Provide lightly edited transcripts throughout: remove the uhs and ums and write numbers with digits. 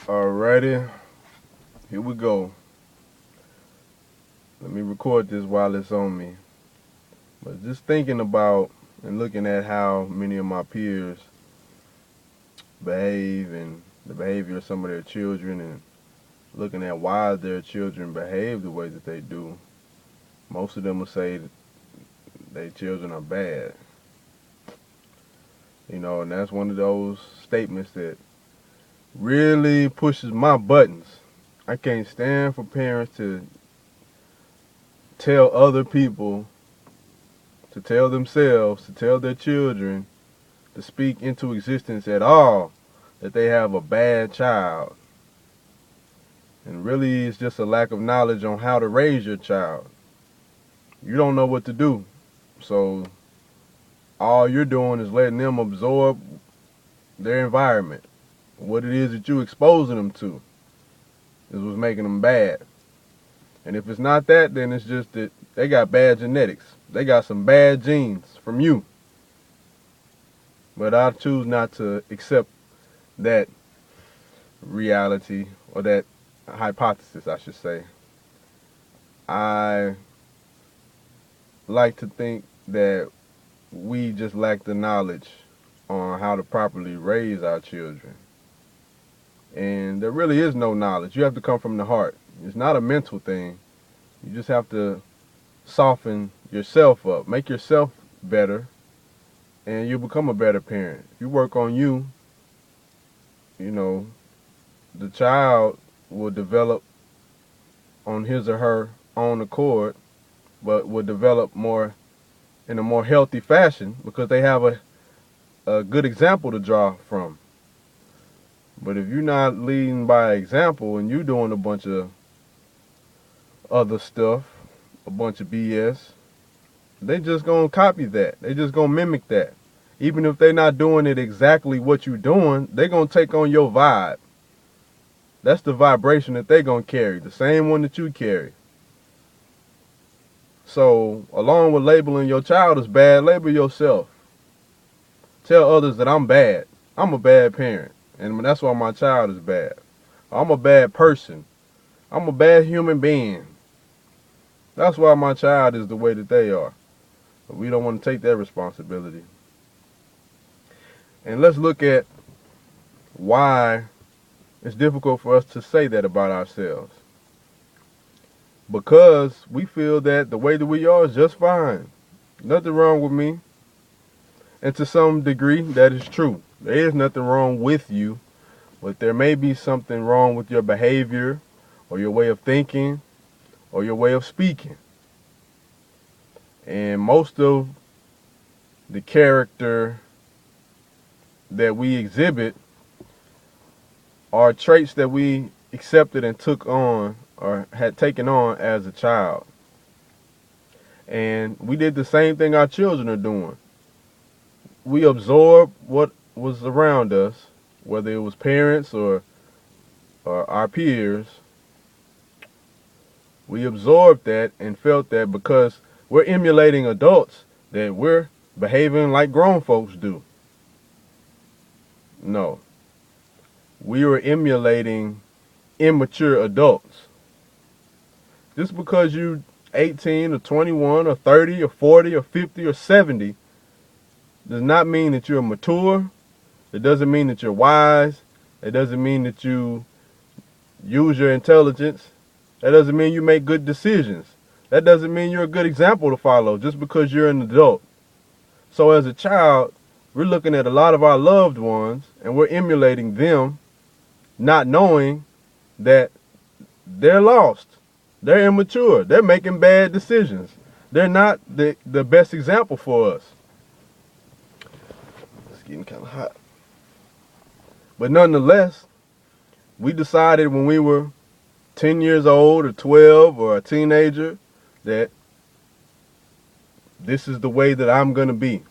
Alrighty, here we go. Let me record this while it's on me. But just thinking about and looking at how many of my peers behave and the behavior of some of their children and looking at why their children behave the way that they do, most of them will say that their children are bad. And that's one of those statements that really pushes my buttons. I can't stand for parents to tell other people, to tell themselves, to tell their children, to speak into existence at all that they have a bad child. And really, it's just a lack of knowledge on how to raise your child. You don't know what to do. So all you're doing is letting them absorb their environment. What it is that you exposing them to is what's making them bad. And if it's not that, then it's just that they got bad genetics. They got some bad genes from you. But I choose not to accept that reality, or that hypothesis, I should say. I like to think that we just lack the knowledge on how to properly raise our children. And there really is no knowledge. You have to come from the heart. It's not a mental thing. You just have to soften yourself up, make yourself better, and you'll become a better parent. If you work on you, the child will develop on his or her own accord, but will develop more in a more healthy fashion because they have a good example to draw from. But if you're not leading by example and you're doing a bunch of other stuff, a bunch of BS, they just gonna copy that. They just gonna mimic that. Even if they're not doing it exactly what you're doing, they're gonna take on your vibe. That's the vibration that they're gonna carry, the same one that you carry. So, along with labeling your child as bad, label yourself. Tell others that I'm bad. I'm a bad parent, and that's why my child is bad. I'm a bad person. I'm a bad human being. That's why my child is the way that they are. But we don't want to take that responsibility. And let's look at why it's difficult for us to say that about ourselves. Because we feel that the way that we are is just fine. Nothing wrong with me. And to some degree, that is true. There is nothing wrong with you, but there may be something wrong with your behavior, or your way of thinking, or your way of speaking. And most of the character that we exhibit are traits that we accepted and took on, or had taken on as a child. And we did the same thing our children are doing. We absorb what was around us, whether it was parents or our peers. We absorbed that and felt that because we're emulating adults, that we're behaving like grown folks do. No. We were emulating immature adults. Just because you're 18 or 21 or 30 or 40 or 50 or 70 does not mean that you're mature. It doesn't mean that you're wise. It doesn't mean that you use your intelligence. That doesn't mean you make good decisions. That doesn't mean you're a good example to follow just because you're an adult. So as a child, we're looking at a lot of our loved ones and we're emulating them, not knowing that they're lost. They're immature. They're making bad decisions. They're not the best example for us. It's getting kind of hot. But nonetheless, we decided when we were 10 years old or 12 or a teenager that this is the way that I'm going to be.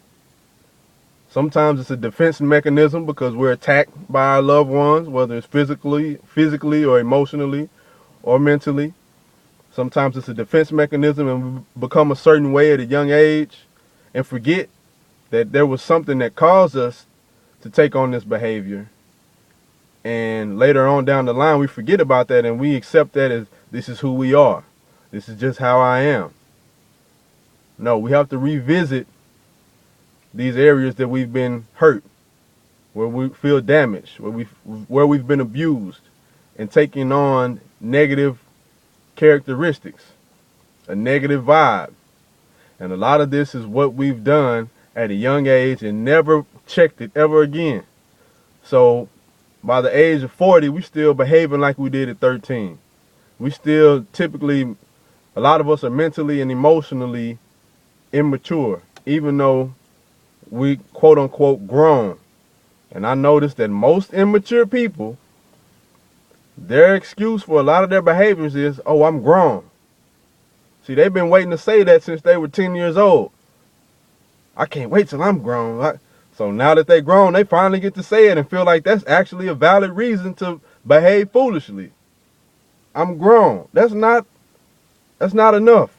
Sometimes it's a defense mechanism because we're attacked by our loved ones, whether it's physically or emotionally or mentally. Sometimes it's a defense mechanism and we become a certain way at a young age and forget that there was something that caused us to take on this behavior. And later on down the line, we forget about that and we accept that as this is who we are. This is just how I am. No, we have to revisit these areas that we've been hurt, where we feel damaged, where we've been abused, and taking on negative characteristics, a negative vibe. And a lot of this is what we've done at a young age and never checked it ever again. So by the age of 40, we still behaving like we did at 13. We still typically, a lot of us are mentally and emotionally immature, even though we quote unquote grown. And I noticed that most immature people, their excuse for a lot of their behaviors is, oh, I'm grown. See, they've been waiting to say that since they were 10 years old. I can't wait till I'm grown. So now that they're grown, they finally get to say it and feel like that's actually a valid reason to behave foolishly. I'm grown. That's not enough.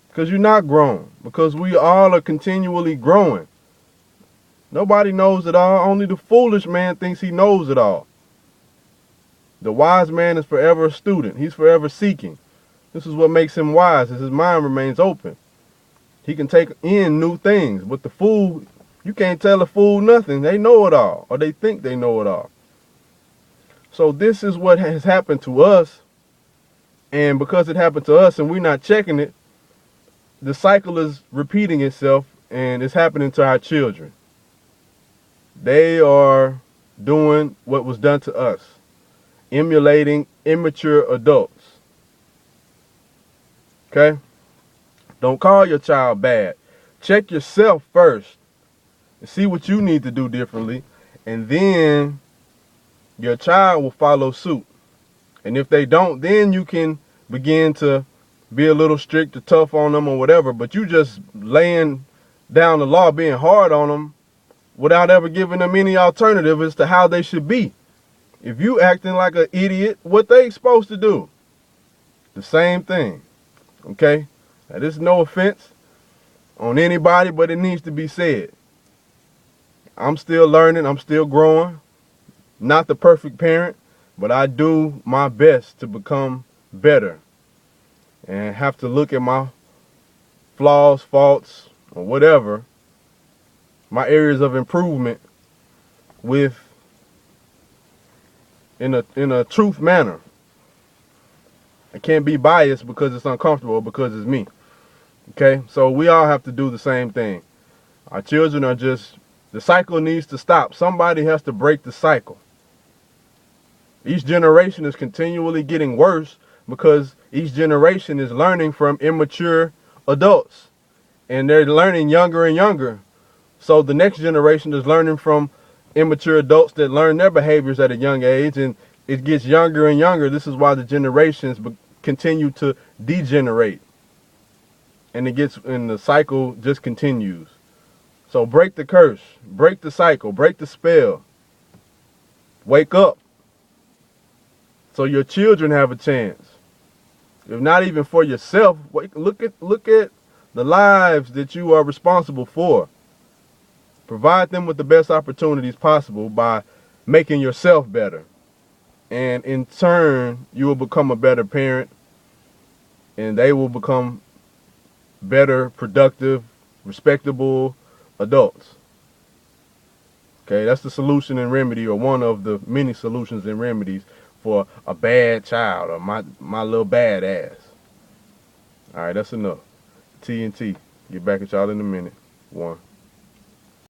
Because you're not grown. Because we all are continually growing. Nobody knows it all. Only the foolish man thinks he knows it all. The wise man is forever a student. He's forever seeking. This is what makes him wise, as his mind remains open. He can take in new things. But the fool, you can't tell a fool nothing. They know it all, or they think they know it all. So this is what has happened to us. And because it happened to us and we're not checking it, the cycle is repeating itself and it's happening to our children. They are doing what was done to us, emulating immature adults. Okay? Don't call your child bad. Check yourself first and see what you need to do differently, and then your child will follow suit. And if they don't, then you can begin to be a little strict or tough on them or whatever, but you just laying down the law, being hard on them without ever giving them any alternative as to how they should be. If you acting like an idiot, what they supposed to do? The same thing. Okay? Now, this is no offense on anybody, but it needs to be said. I'm still learning. I'm still growing. Not the perfect parent, but I do my best to become better and have to look at my flaws, faults, or whatever, my areas of improvement in a truth manner. I can't be biased because it's uncomfortable, because it's me. Okay? So we all have to do the same thing. Our children are just, the cycle needs to stop. Somebody has to break the cycle. Each generation is continually getting worse because each generation is learning from immature adults. And they're learning younger and younger. So the next generation is learning from immature adults that learn their behaviors at a young age, and it gets younger and younger. This is why the generations continue to degenerate. And the cycle just continues. So break the curse, break the cycle, break the spell. Wake up so your children have a chance. If not even for yourself, look at the lives that you are responsible for. Provide them with the best opportunities possible by making yourself better. And in turn, you will become a better parent, and they will become better, productive, respectable adults. Okay, that's the solution and remedy, or one of the many solutions and remedies for a bad child, or my little badass. All right, that's enough. TNT. Get back at y'all in a minute. 1.